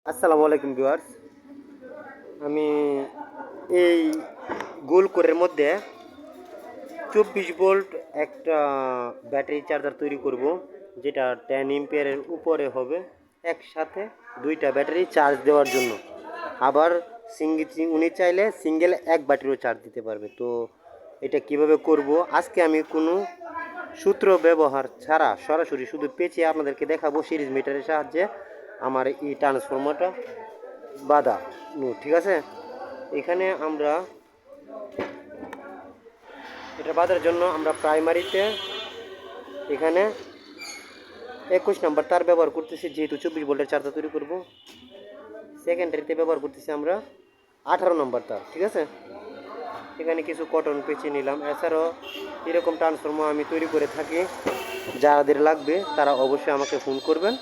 আসসালামু আলাইকুম ভিউয়ার্স। আমি এই গোল কোরের মধ্যে 24 ভোল্ট একটা ব্যাটারি চার্জার তৈরি করব, যেটা 10 এম্পিয়ারের উপরে হবে। একসাথে দুইটা ব্যাটারি চার্জ দেওয়ার জন্য। আবার উনি চাইলে সিঙ্গেল এক ব্যাটারিও চার্জ দিতে পারবে। তো এটা কিভাবে করব, আজকে আমি কোনো সূত্র ব্যবহার ছাড়া সরাসরি শুধু পেঁচিয়ে আপনাদেরকে দেখাবো সিরিজ মিটারের সাহায্যে আমার এই ট্রান্সফরমারটা বাধা। ঠিক আছে, এখানে আমরা এটা বাঁধার জন্য আমরা প্রাইমারিতে এখানে 21 নম্বর তার ব্যবহার করতেছি, যেহেতু 24 ভোল্টের চার্জার তৈরি করব। সেকেন্ডারিতে ব্যবহার করতেছি আমরা 18 নম্বর তার। ঠিক আছে, এখানে কিছু কটন পেঁচিয়ে নিলাম। এছাড়াও এরকম ট্রান্সফরমার আমি তৈরি করে থাকি, যাদের লাগবে তারা অবশ্যই আমাকে ফোন করবেন।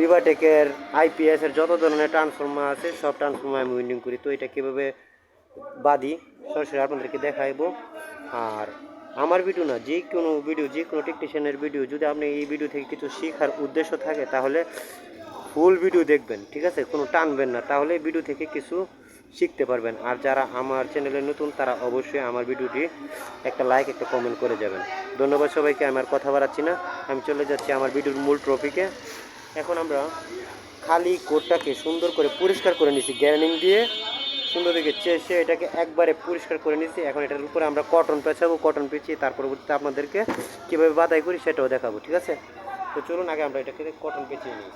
বিভাটেকের আইপিএসের যত ধরনের ট্রান্সফরমার আছে সব ট্রান্সফরমার আমি উইন্ডিং করি। তো এটা কীভাবে বাদি সরাসরি আপনাদেরকে দেখাইবো। আর আমার ভিডিও না, যে কোনো ভিডিও, যে কোনো টেকনিশিয়ানের ভিডিও, যদি আপনি এই ভিডিও থেকে কিছু শেখার উদ্দেশ্য থাকে তাহলে ফুল ভিডিও দেখবেন। ঠিক আছে, কোনো টানবেন না, তাহলে ভিডিও থেকে কিছু শিখতে পারবেন। আর যারা আমার চ্যানেলে নতুন তারা অবশ্যই আমার ভিডিওটি একটা লাইক একটা কমেন্ট করে যাবেন। ধন্যবাদ সবাইকে। আমার কথা বাড়াচ্ছি না, আমি চলে যাচ্ছি আমার ভিডিওর মূল টপিকে। এখন আমরা খালি কোডটাকে সুন্দর করে পরিষ্কার করে নিছি, গ্যারানিং দিয়ে সুন্দর দিকে চেষে এটাকে একবারে পরিষ্কার করে নিচ্ছি। এখন এটার উপরে আমরা কটন পেঁচাবো, কটন পেঁচিয়ে তার পরবর্তীতে আপনাদেরকে কীভাবে বাদাই করি সেটাও দেখাবো। ঠিক আছে, তো চলুন আগে আমরা এটাকে কটন পেঁচিয়ে নিই।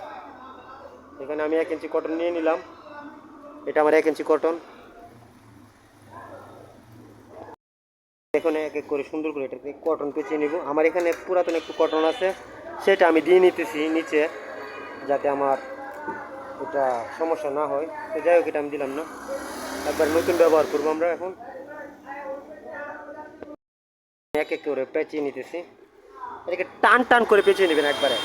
এখানে আমি 1 ইঞ্চি কটন নিয়ে নিলাম, এটা আমার 1 ইঞ্চি কটন। এখন এক এক করে সুন্দর করে এটাকে কটন পেঁচিয়ে নিব। আমার এখানে পুরাতন একটু কটন আছে, সেটা আমি দিয়ে নিতেছি নিচে, যাতে আমার এটা সমস্যা না হয়। তো যাই হোক, এটা আমি দিলাম না, একবার নতুন ব্যবহার করবো আমরা। এখন এক এক করে পেঁচিয়ে নিতেছি, এটাকে টান টান করে পেঁচিয়ে নেবেন একবারে।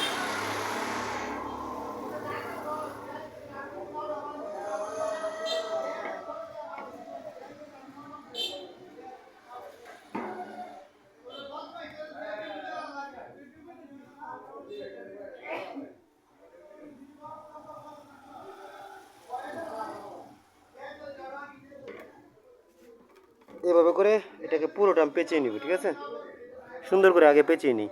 এভাবে করে এটাকে পুরোটা পেঁচিয়ে নিব। ঠিক আছে, সুন্দর করে আগে পেঁচিয়ে নিই।